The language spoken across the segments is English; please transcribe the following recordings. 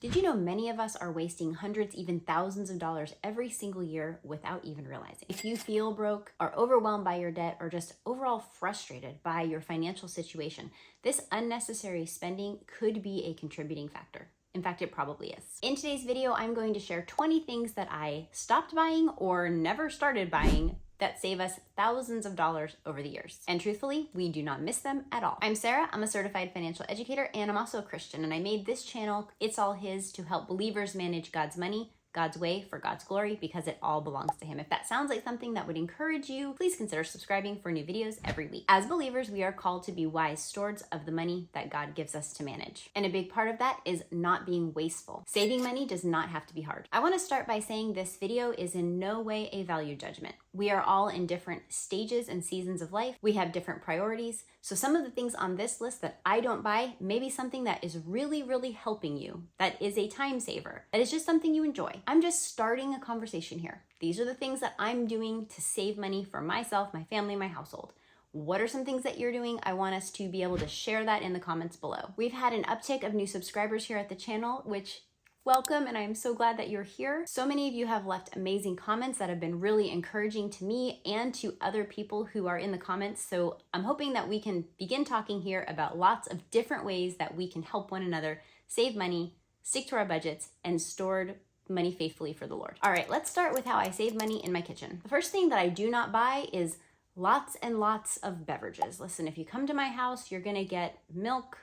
Did you know many of us are wasting hundreds, even thousands of dollars every single year without even realizing? If you feel broke, are overwhelmed by your debt, or just overall frustrated by your financial situation, this unnecessary spending could be a contributing factor. In fact, it probably is. In today's video, I'm going to share 20 things that I stopped buying or never started buying that save us thousands of dollars over the years. And truthfully, we do not miss them at all. I'm Sarah, I'm a certified financial educator, and I'm also a Christian, and I made this channel, It's All His, to help believers manage God's money, God's way, for God's glory, because it all belongs to Him. If that sounds like something that would encourage you, please consider subscribing for new videos every week. As believers, we are called to be wise stewards of the money that God gives us to manage. And a big part of that is not being wasteful. Saving money does not have to be hard. I want to start by saying this video is in no way a value judgment. We are all in different stages and seasons of life. We have different priorities. So some of the things on this list that I don't buy may be something that is really, really helping you, that is a time saver, that is just something you enjoy. I'm just starting a conversation here. These are the things that I'm doing to save money for myself, my family, my household. What are some things that you're doing? I want us to be able to share that in the comments below. We've had an uptick of new subscribers here at the channel, which welcome, and I'm so glad that you're here. So many of you have left amazing comments that have been really encouraging to me and to other people who are in the comments. So I'm hoping that we can begin talking here about lots of different ways that we can help one another save money, stick to our budgets, and store money faithfully for the Lord. All right, let's start with how I save money in my kitchen. The first thing that I do not buy is lots and lots of beverages. Listen, if you come to my house, you're gonna get milk,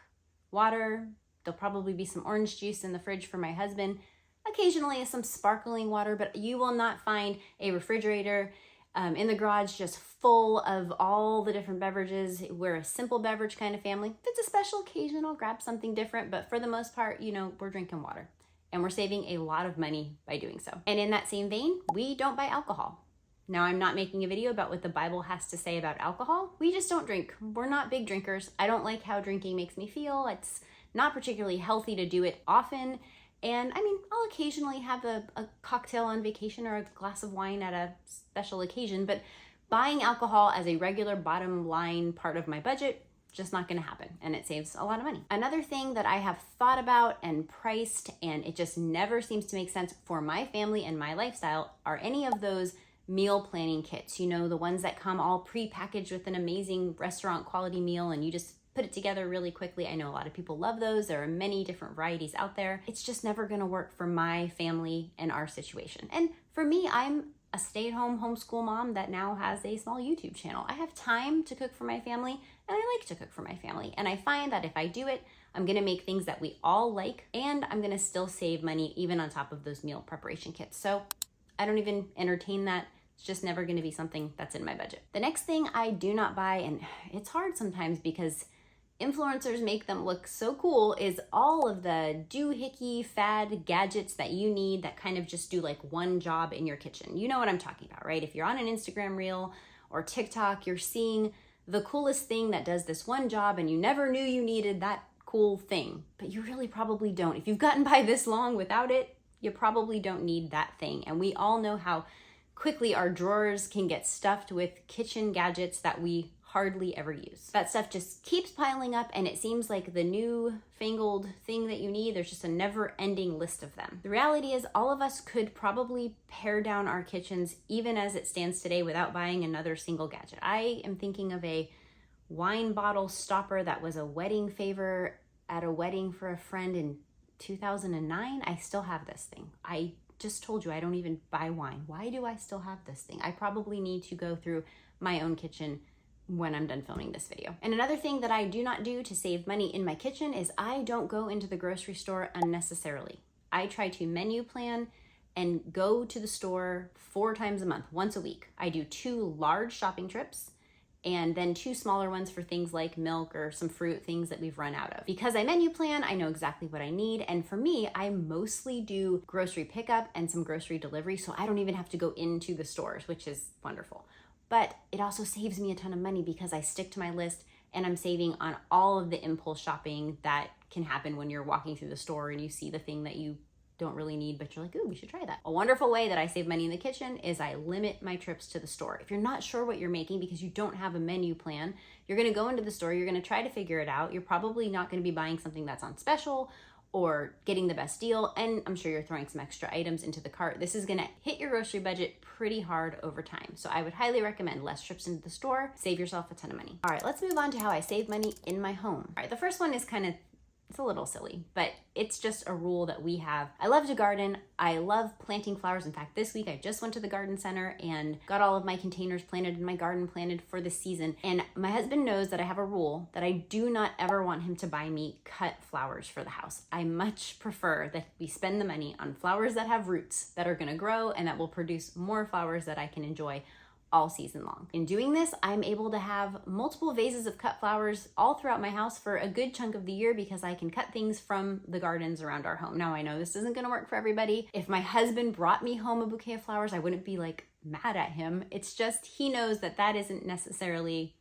water. There'll probably be some orange juice in the fridge for my husband. Occasionally some sparkling water, but you will not find a refrigerator in the garage just full of all the different beverages. We're a simple beverage kind of family. If it's a special occasion, I'll grab something different, but for the most part, you know, we're drinking water. And we're saving a lot of money by doing so. And in that same vein, we don't buy alcohol. Now, I'm not making a video about what the Bible has to say about alcohol. We just don't drink. We're not big drinkers. I don't like how drinking makes me feel. It's not particularly healthy to do it often. And I mean, I'll occasionally have a cocktail on vacation or a glass of wine at a special occasion, but buying alcohol as a regular bottom line part of my budget, just not gonna happen, and it saves a lot of money. Another thing that I have thought about and priced, and it just never seems to make sense for my family and my lifestyle, are any of those meal planning kits. You know, the ones that come all pre-packaged with an amazing restaurant quality meal and you just put it together really quickly. I know a lot of people love those. There are many different varieties out there. It's just never gonna work for my family and our situation. And for me, I'm a stay-at-home homeschool mom that now has a small YouTube channel. I have time to cook for my family, and I like to cook for my family. And I find that if I do it, I'm gonna make things that we all like, and I'm gonna still save money even on top of those meal preparation kits. So I don't even entertain that. It's just never gonna be something that's in my budget. The next thing I do not buy, and it's hard sometimes because influencers make them look so cool, is all of the doohickey fad gadgets that you need that kind of just do like one job in your kitchen. You know what I'm talking about, right? If you're on an Instagram reel or TikTok, you're seeing the coolest thing that does this one job and you never knew you needed that cool thing, but you really probably don't. If you've gotten by this long without it, you probably don't need that thing. And we all know how quickly our drawers can get stuffed with kitchen gadgets that we hardly ever use. That stuff just keeps piling up, and it seems like the new fangled thing that you need, there's just a never-ending list of them. The reality is all of us could probably pare down our kitchens even as it stands today without buying another single gadget. I am thinking of a wine bottle stopper that was a wedding favor at a wedding for a friend in 2009. I still have this thing. I just told you I don't even buy wine. Why do I still have this thing? I probably need to go through my own kitchen when I'm done filming this video. And another thing that I do not do to save money in my kitchen is I don't go into the grocery store unnecessarily. I try to menu plan and go to the store 4 times a month, once a week. I do 2 large shopping trips and then 2 smaller ones for things like milk or some fruit, things that we've run out of. Because I menu plan, I know exactly what I need. And for me, I mostly do grocery pickup and some grocery delivery, so I don't even have to go into the stores, which is wonderful. But it also saves me a ton of money because I stick to my list and I'm saving on all of the impulse shopping that can happen when you're walking through the store and you see the thing that you don't really need, but you're like, ooh, we should try that. A wonderful way that I save money in the kitchen is I limit my trips to the store. If you're not sure what you're making because you don't have a menu plan, you're gonna go into the store, you're gonna try to figure it out. You're probably not gonna be buying something that's on special, or getting the best deal, and I'm sure you're throwing some extra items into the cart. This is gonna hit your grocery budget pretty hard over time. So I would highly recommend less trips into the store, save yourself a ton of money. All right, let's move on to how I save money in my home. All right, the first one is it's a little silly, but it's just a rule that we have. I love to garden. I love planting flowers. In fact, this week I just went to the garden center and got all of my containers planted in my garden, planted for the season. And my husband knows that I have a rule that I do not ever want him to buy me cut flowers for the house. I much prefer that we spend the money on flowers that have roots that are gonna grow and that will produce more flowers that I can enjoy all season long. In doing this, I'm able to have multiple vases of cut flowers all throughout my house for a good chunk of the year because I can cut things from the gardens around our home. Now, I know this isn't gonna work for everybody. If my husband brought me home a bouquet of flowers, I wouldn't be like mad at him. It's just he knows that that isn't necessarily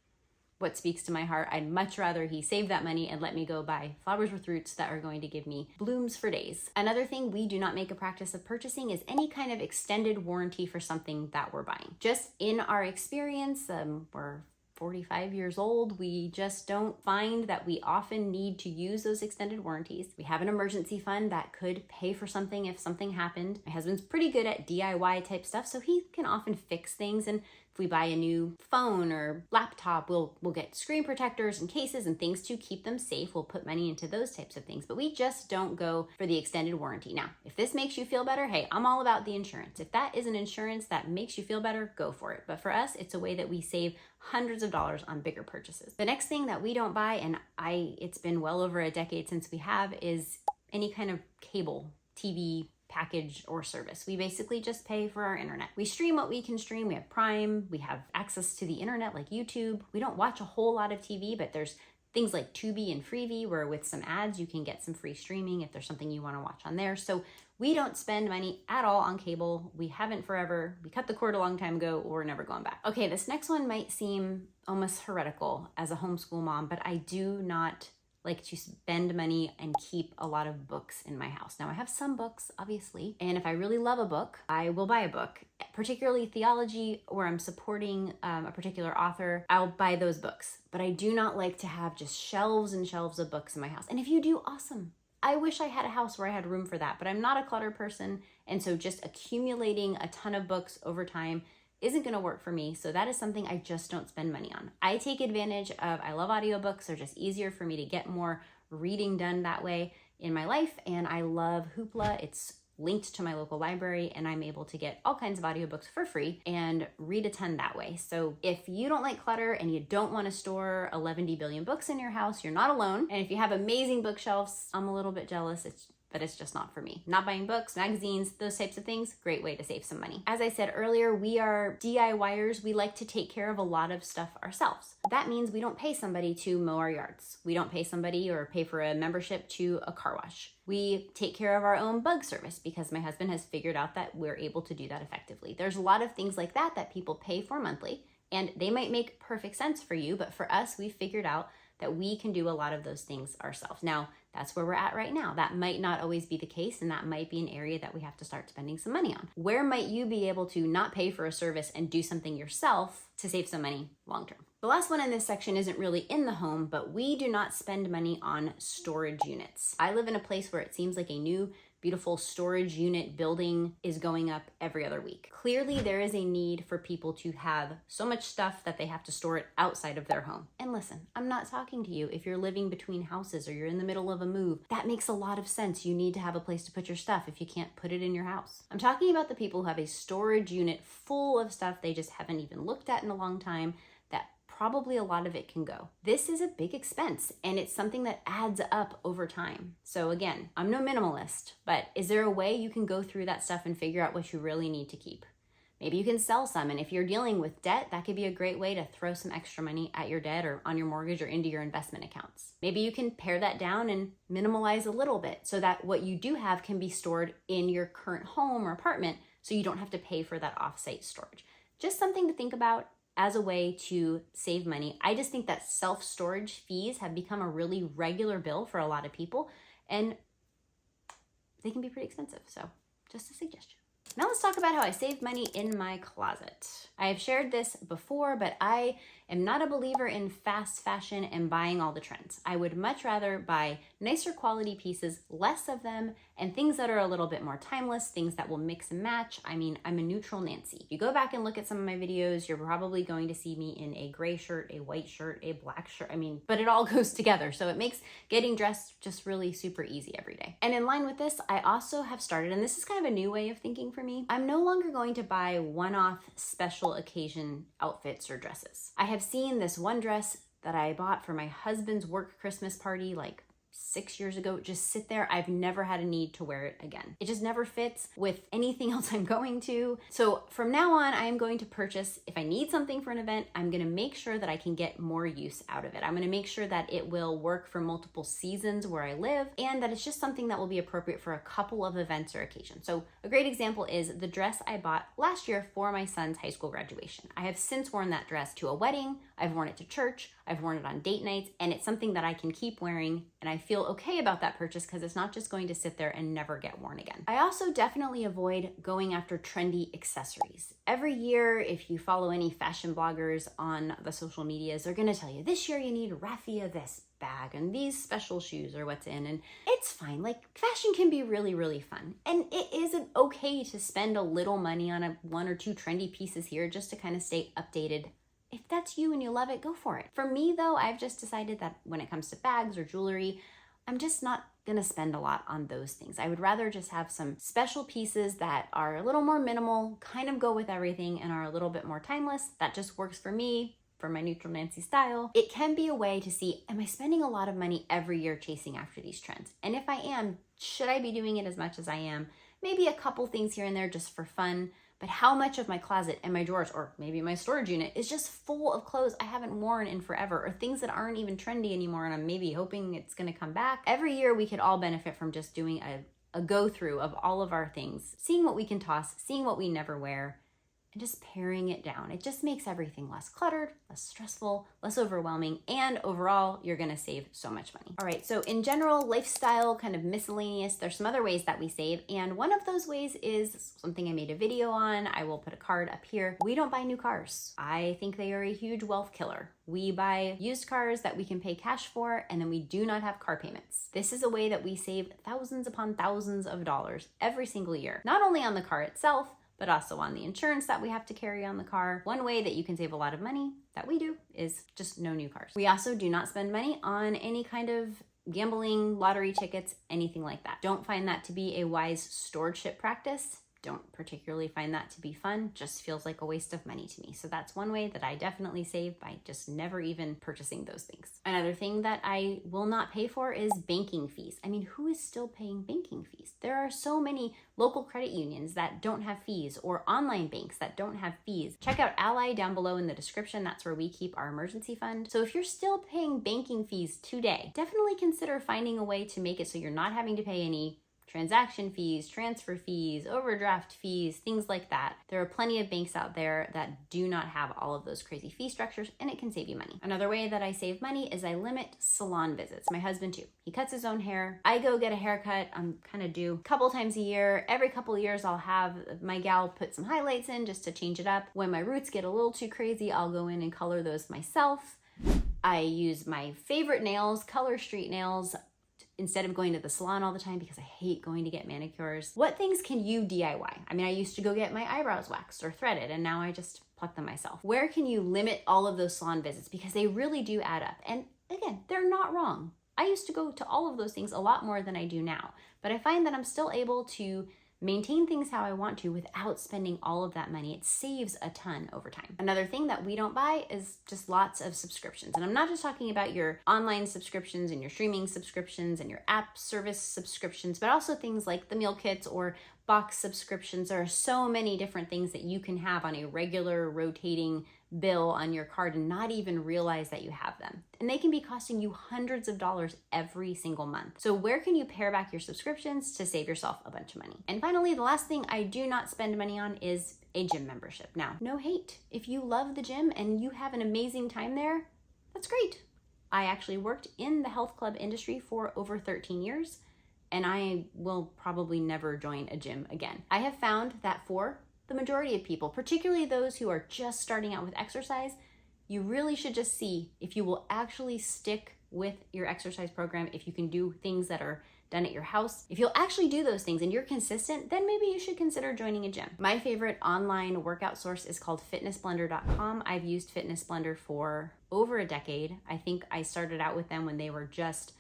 what speaks to my heart. I'd much rather he save that money and let me go buy flowers with roots that are going to give me blooms for days. Another thing we do not make a practice of purchasing is any kind of extended warranty for something that we're buying. Just in our experience, we're 45 years old, we just don't find that we often need to use those extended warranties. We have an emergency fund that could pay for something if something happened. My husband's pretty good at DIY type stuff, so he can often fix things. And if we buy a new phone or laptop, we'll get screen protectors and cases and things to keep them safe. We'll put money into those types of things, but we just don't go for the extended warranty. Now, if this makes you feel better, hey, I'm all about the insurance. If that is an insurance that makes you feel better, go for it. But for us, it's a way that we save hundreds of dollars on bigger purchases. The next thing that we don't buy, and it's been well over a decade since we have, is any kind of cable TV package or service. We basically just pay for our internet. We stream what we can stream. We have Prime. We have access to the internet like YouTube. We don't watch a whole lot of TV, but there's things like Tubi and Freevee where with some ads you can get some free streaming if there's something you want to watch on there. So we don't spend money at all on cable. We haven't forever. We cut the cord a long time ago. We're never going back. Okay, this next one might seem almost heretical as a homeschool mom, but I do not like to spend money and keep a lot of books in my house. Now, I have some books, obviously, and if I really love a book, I will buy a book, particularly theology, where I'm supporting a particular author. I'll buy those books, but I do not like to have just shelves and shelves of books in my house. And if you do, awesome. I wish I had a house where I had room for that, but I'm not a clutter person, and so just accumulating a ton of books over time isn't gonna work for me. So that is something I just don't spend money on. I take advantage of, I love audiobooks. They're just easier for me to get more reading done that way in my life. And I love Hoopla. It's linked to my local library and I'm able to get all kinds of audiobooks for free and read a ton that way. So if you don't like clutter and you don't want to store 11 billion books in your house, you're not alone. And if you have amazing bookshelves, I'm a little bit jealous. But it's just not for me. Not buying books, magazines, those types of things, great way to save some money. As I said earlier, we are DIYers. We like to take care of a lot of stuff ourselves. That means we don't pay somebody to mow our yards. We don't pay somebody or pay for a membership to a car wash. We take care of our own bug service because my husband has figured out that we're able to do that effectively. There's a lot of things like that that people pay for monthly, and they might make perfect sense for you, but for us, we figured out that we can do a lot of those things ourselves. Now, that's where we're at right now. That might not always be the case, and that might be an area that we have to start spending some money on. Where might you be able to not pay for a service and do something yourself to save some money long term? The last one in this section isn't really in the home, but we do not spend money on storage units. I live in a place where it seems like a new beautiful storage unit building is going up every other week. Clearly, there is a need for people to have so much stuff that they have to store it outside of their home. And listen, I'm not talking to you if you're living between houses or you're in the middle of a move. That makes a lot of sense. You need to have a place to put your stuff if you can't put it in your house. I'm talking about the people who have a storage unit full of stuff they just haven't even looked at in a long time, that probably a lot of it can go. This is a big expense and it's something that adds up over time. So again, I'm no minimalist, but is there a way you can go through that stuff and figure out what you really need to keep? Maybe you can sell some, and if you're dealing with debt, that could be a great way to throw some extra money at your debt or on your mortgage or into your investment accounts. Maybe you can pare that down and minimalize a little bit so that what you do have can be stored in your current home or apartment so you don't have to pay for that offsite storage. Just something to think about as a way to save money. I just think that self-storage fees have become a really regular bill for a lot of people, and they can be pretty expensive. So just a suggestion. Now let's talk about how I save money in my closet. I have shared this before, but I am not a believer in fast fashion and buying all the trends. I would much rather buy nicer quality pieces, less of them, and things that are a little bit more timeless, things that will mix and match. I mean, I'm a neutral Nancy. If you go back and look at some of my videos, you're probably going to see me in a gray shirt, a white shirt, a black shirt. I mean, but it all goes together. So it makes getting dressed just really super easy every day. And in line with this, I also have started, and this is kind of a new way of thinking for me, I'm no longer going to buy one-off special occasion outfits or dresses. I have seen this one dress that I bought for my husband's work Christmas party like 6 years ago just sit there. I've never had a need to wear it again. It just never fits with anything else I'm going to. So from now on, I am going to purchase, if I need something for an event, I'm going to make sure that I can get more use out of it. I'm going to make sure that it will work for multiple seasons where I live and that it's just something that will be appropriate for a couple of events or occasions. So a great example is the dress I bought last year for my son's high school graduation. I have since worn that dress to a wedding. I've worn it to church. I've worn it on date nights, and it's something that I can keep wearing, and I feel okay about that purchase because it's not just going to sit there and never get worn again. I also definitely avoid going after trendy accessories. Every year, if you follow any fashion bloggers on the social medias, they're gonna tell you, this year you need raffia this bag and these special shoes are what's in, and it's fine. Like, fashion can be really, really fun, and it isn't okay to spend a little money on one or two trendy pieces here just to kind of stay updated. If that's you and you love it, go for it. For me though, I've just decided that when it comes to bags or jewelry, I'm just not gonna spend a lot on those things. I would rather just have some special pieces that are a little more minimal, kind of go with everything, and are a little bit more timeless. That just works for me, for my neutral Nancy style. It can be a way to see, am I spending a lot of money every year chasing after these trends? And if I am, should I be doing it as much as I am? Maybe a couple things here and there just for fun. But how much of my closet and my drawers, or maybe my storage unit, is just full of clothes I haven't worn in forever, or things that aren't even trendy anymore and I'm maybe hoping it's gonna come back? Every year we could all benefit from just doing a go through of all of our things, seeing what we can toss, seeing what we never wear, and just paring it down. It just makes everything less cluttered, less stressful, less overwhelming, and overall, you're gonna save so much money. All right, so in general, lifestyle, kind of miscellaneous, there's some other ways that we save, and one of those ways is something I made a video on. I will put a card up here. We don't buy new cars. I think they are a huge wealth killer. We buy used cars that we can pay cash for, and then we do not have car payments. This is a way that we save thousands upon thousands of dollars every single year, not only on the car itself, but also on the insurance that we have to carry on the car. One way that you can save a lot of money that we do is just no new cars. We also do not spend money on any kind of gambling, lottery tickets, anything like that. Don't find that to be a wise stewardship practice. Don't particularly find that to be fun. Just feels like a waste of money to me. So that's one way that I definitely save, by just never even purchasing those things. Another thing that I will not pay for is banking fees. I mean, who is still paying banking fees? There are so many local credit unions that don't have fees, or online banks that don't have fees. Check out Ally down below in the description. That's where we keep our emergency fund. So if you're still paying banking fees today, definitely consider finding a way to make it so you're not having to pay any transaction fees, transfer fees, overdraft fees, things like that. There are plenty of banks out there that do not have all of those crazy fee structures, and it can save you money. Another way that I save money is I limit salon visits. My husband too. He cuts his own hair. I go get a haircut. I'm kind of due a couple times a year. Every couple of years I'll have my gal put some highlights in just to change it up. When my roots get a little too crazy, I'll go in and color those myself. I use my favorite nails, Color Street nails, instead of going to the salon all the time because I hate going to get manicures. What things can you DIY? I mean, I used to go get my eyebrows waxed or threaded, and now I just pluck them myself. Where can you limit all of those salon visits? Because they really do add up. And again, they're not wrong. I used to go to all of those things a lot more than I do now, but I find that I'm still able to maintain things how I want to without spending all of that money. It saves a ton over time. Another thing that we don't buy is just lots of subscriptions. And I'm not just talking about your online subscriptions and your streaming subscriptions and your app service subscriptions, but also things like the meal kits or box subscriptions. There are so many different things that you can have on a regular rotating bill on your card and not even realize that you have them. And they can be costing you hundreds of dollars every single month. So where can you pare back your subscriptions to save yourself a bunch of money? And finally, the last thing I do not spend money on is a gym membership. Now, no hate. If you love the gym and you have an amazing time there, that's great. I actually worked in the health club industry for over 13 years. and I will probably never join a gym again. I have found that for the majority of people, particularly those who are just starting out with exercise, you really should just see if you will actually stick with your exercise program, if you can do things that are done at your house. If you'll actually do those things and you're consistent, then maybe you should consider joining a gym. My favorite online workout source is called fitnessblender.com. I've used Fitness Blender for over a decade. I think I started out with them when they were just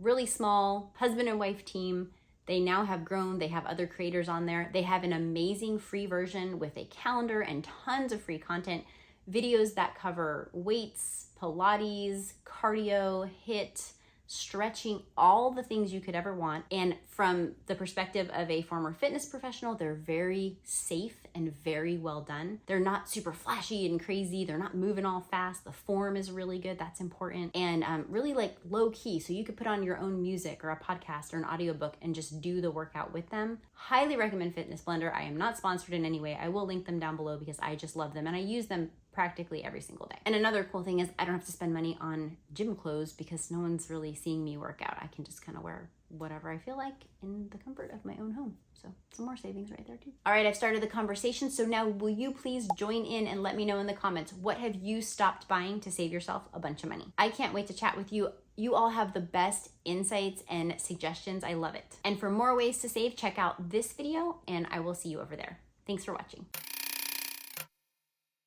really small, husband and wife team. They now have grown. They have other creators on there. They have an amazing free version with a calendar and tons of free content, videos that cover weights, Pilates, cardio, HIIT, stretching, all the things you could ever want. And from the perspective of a former fitness professional, they're very safe and very well done. They're not super flashy and crazy. They're not moving all fast. The form is really good. That's important. And really like low key. So you could put on your own music or a podcast or an audiobook and just do the workout with them. Highly recommend Fitness Blender. I am not sponsored in any way. I will link them down below because I just love them and I use them practically every single day. And another cool thing is I don't have to spend money on gym clothes because no one's really seeing me work out. I can just kind of wear whatever I feel like in the comfort of my own home. So some more savings right there too. All right, I've started the conversation. So now will you please join in and let me know in the comments, what have you stopped buying to save yourself a bunch of money? I can't wait to chat with you. You all have the best insights and suggestions. I love it. And for more ways to save, check out this video and I will see you over there. Thanks for watching.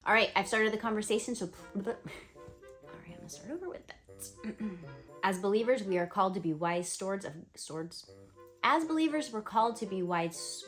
All right, I've started the conversation, so all right, I'm gonna start over with that. As believers, we are called to be wise stewards of swords. As believers, we're called to be wise